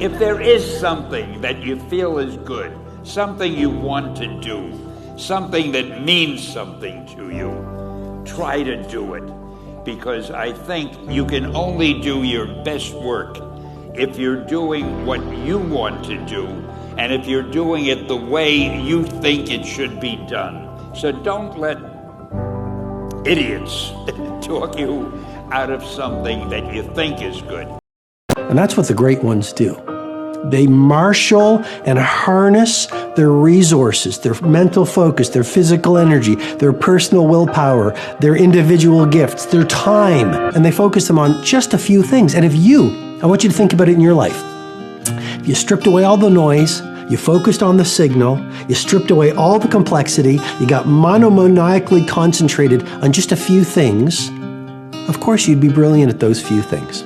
If there is something that you feel is good, something you want to do, something that means something to you, try to do it. Because I think you can only do your best work if you're doing what you want to do, and if you're doing it the way you think it should be done. So don't let idiots talk you out of something that you think is good. And that's what the great ones do. They marshal and harness their resources, their mental focus, their physical energy, their personal willpower, their individual gifts, their time, and they focus them on just a few things. And I want you to think about it in your life. If you stripped away all the noise, you focused on the signal, you stripped away all the complexity, you got monomaniacally concentrated on just a few things, of course you'd be brilliant at those few things.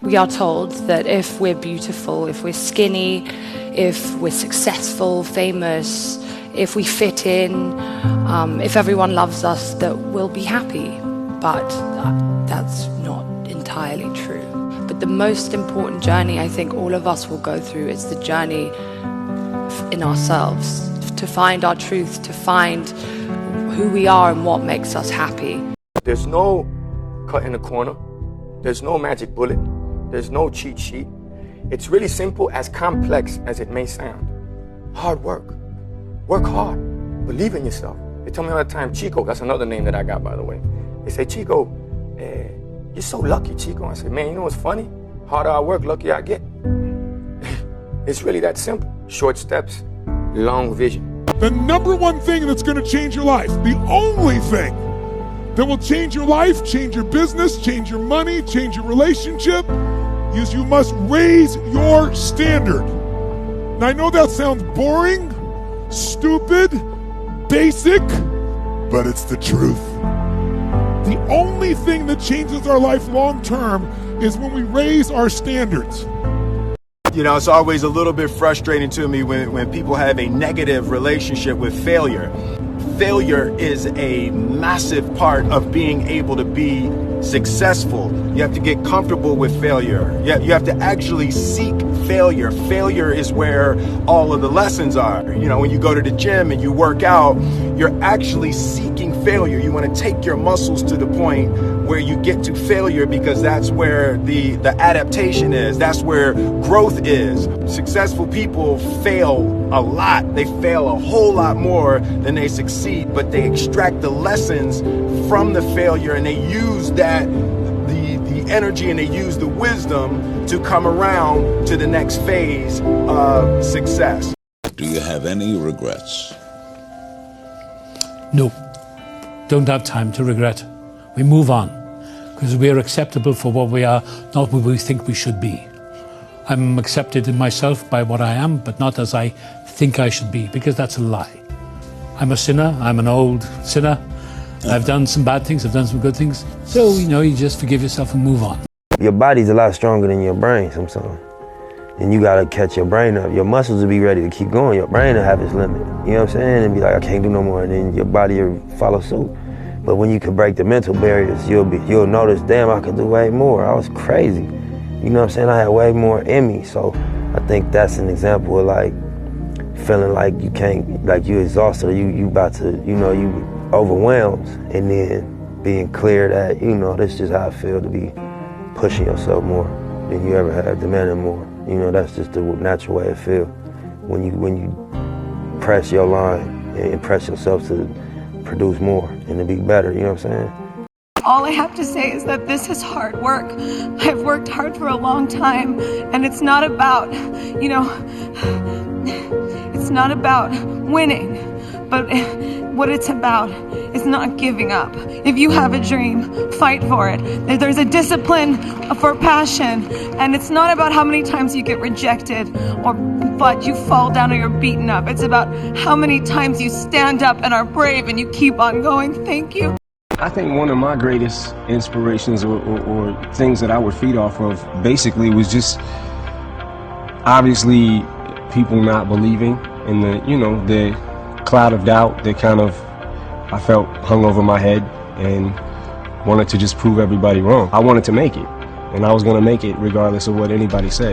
We are told that if we're beautiful, if we're skinny, if we're successful, famous, if we fit in, if everyone loves us, that we'll be happy. But that's not entirely true. But the most important journey I think all of us will go through is the journey in ourselves, to find our truth, to find who we are and what makes us happy. There's no cut in the corner. There's no magic bullet. There's no cheat sheet. It's really simple, as complex as it may sound. Hard work. Work hard. Believe in yourself. They tell me all the time, Chico, that's another name that I got, by the way. They say, Chico, you're so lucky, Chico. I say, man, you know what's funny? Harder I work, luckier I get. It's really that simple. Short steps, long vision. The number one thing that's going to change your life, the only thing that will change your life, change your business, change your money, change your relationship, is you must raise your standard. Now, I know that sounds boring, stupid, basic, but it's the truth. The only thing that changes our life long term is when we raise our standards. You know, it's always a little bit frustrating to me when people have a negative relationship with failure. Failure is a massive part of being able to be successful. You have to get comfortable with failure. You have to actually seek failure. Failure is where all of the lessons are. You know, when you go to the gym and you work out, you're actually seeking failure. You want to take your muscles to the point where you get to failure, because that's where the adaptation is. That's where growth is. Successful people fail a lot. They fail a whole lot more than they succeed, but they extract the lessons from the failure, and they use that, the energy, and they use the wisdom to come around to the next phase of success. Do you have any regrets? No, don't have time to regret. We move on, because we are acceptable for what we are, not what we think we should be. I'm accepted in myself by what I am, but not as I think I should be, because that's a lie. I'm a sinner, I'm an old sinner. I've done some bad things, I've done some good things. So, you know, you just forgive yourself and move on. Your body's a lot stronger than your brain sometimes. And you gotta catch your brain up. Your muscles will be ready to keep going. Your brain will have its limit. You know what I'm saying? And be like, I can't do no more. And then your body will follow suit. But when you can break the mental barriers, you'll notice, damn, I could do way more. I was crazy. You know what I'm saying? I had way more in me. So I think that's an example of like feeling like you can't, like you exhausted, or you about to, you know, you overwhelmed, and then being clear that, you know, this is just how I feel to be pushing yourself more than you ever have, demanding more. You know, that's just the natural way it feels. When you press your line and press yourself to produce more and to be better, you know what I'm saying? All I have to say is that this is hard work. I've worked hard for a long time, and it's not about, you know, it's not about winning, but what it's about is not giving up. If you have a dream, fight for it. There's a discipline for passion, and it's not about how many times you get rejected but you fall down or you're beaten up. It's about how many times you stand up and are brave and you keep on going. Thank you. I think one of my greatest inspirations or things that I would feed off of basically was just obviously people not believing in the, you know, the cloud of doubt that kind of I felt hung over my head, and wanted to just prove everybody wrong. I wanted to make it, and I was going to make it regardless of what anybody said.